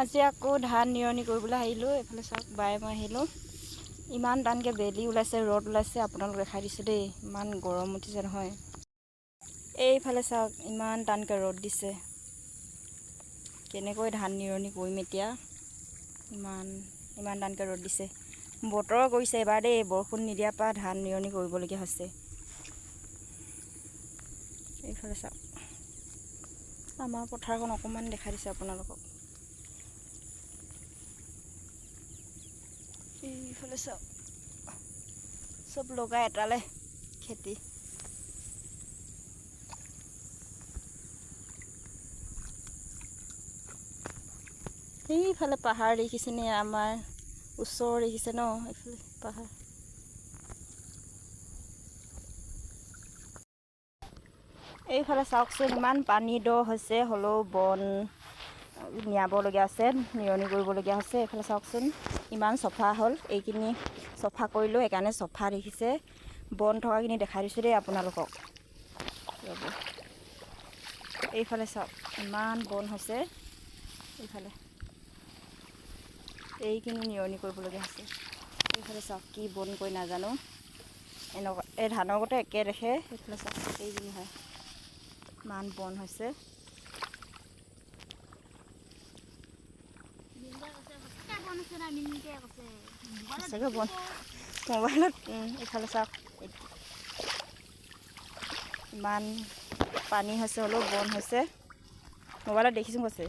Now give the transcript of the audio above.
আজি আকৌ ধান নিৰণি কৰিবলৈ আহিলোঁ। এইফালে চাওক বায়ে মই আহিলোঁ। ইমান টানকৈ বেলি ওলাইছে, ৰ'দ ওলাইছে, আপোনালোক দেখাই দিছোঁ দেই। ইমান গৰম উঠিছে নহয়। এইফালে চাওক ইমান টানকৈ ৰ'দ দিছে। কেনেকৈ ধান নিৰণি কৰিম এতিয়া। ইমান টানকৈ ৰ'দ দিছে। বতৰ কৰিছে এবাৰ দেই, বৰষুণ নিদিয়াৰ পৰা ধান নিৰণি কৰিবলগীয়া হৈছে। এইফালে চাওক আমাৰ পথাৰখন অকণমান দেখাই দিছে আপোনালোকক। এইফালে চাওক চব লগাই এটালে খেতি। এইফালে পাহাৰ দেখিছেনে, আমাৰ ওচৰ দেখিছে ন, এইফালে পাহাৰ। এইফালে চাওকচোন ইমান পানী দ হৈছে, হ'লেও বন নিয়াবলগীয়া আছে, নিৰণি কৰিবলগীয়া হৈছে। এইফালে চাওকচোন ইমান চফা হ'ল, এইখিনি চফা কৰিলোঁ, সেইকাৰণে চফা দেখিছে। বন থকাখিনি দেখাই দিছোঁ দেই আপোনালোকক। এইফালে চাওক ইমান বন হৈছে, এইফালে এইখিনি নিৰণি কৰিবলগীয়া হৈছে। এইফালে চাওক কি বন কৰি নাজানো, এনেকুৱা এই ধানৰ গতে একে দেখে। এইফালে চাওক এইখিনি হয়, ইমান বন হৈছে। সঁচাকৈ বন মোবাইলত। এইফালে চাওক ইমান পানী হৈছে, হ'লেও বন হৈছে। মোবাইলত দেখিছোঁ কৈছে।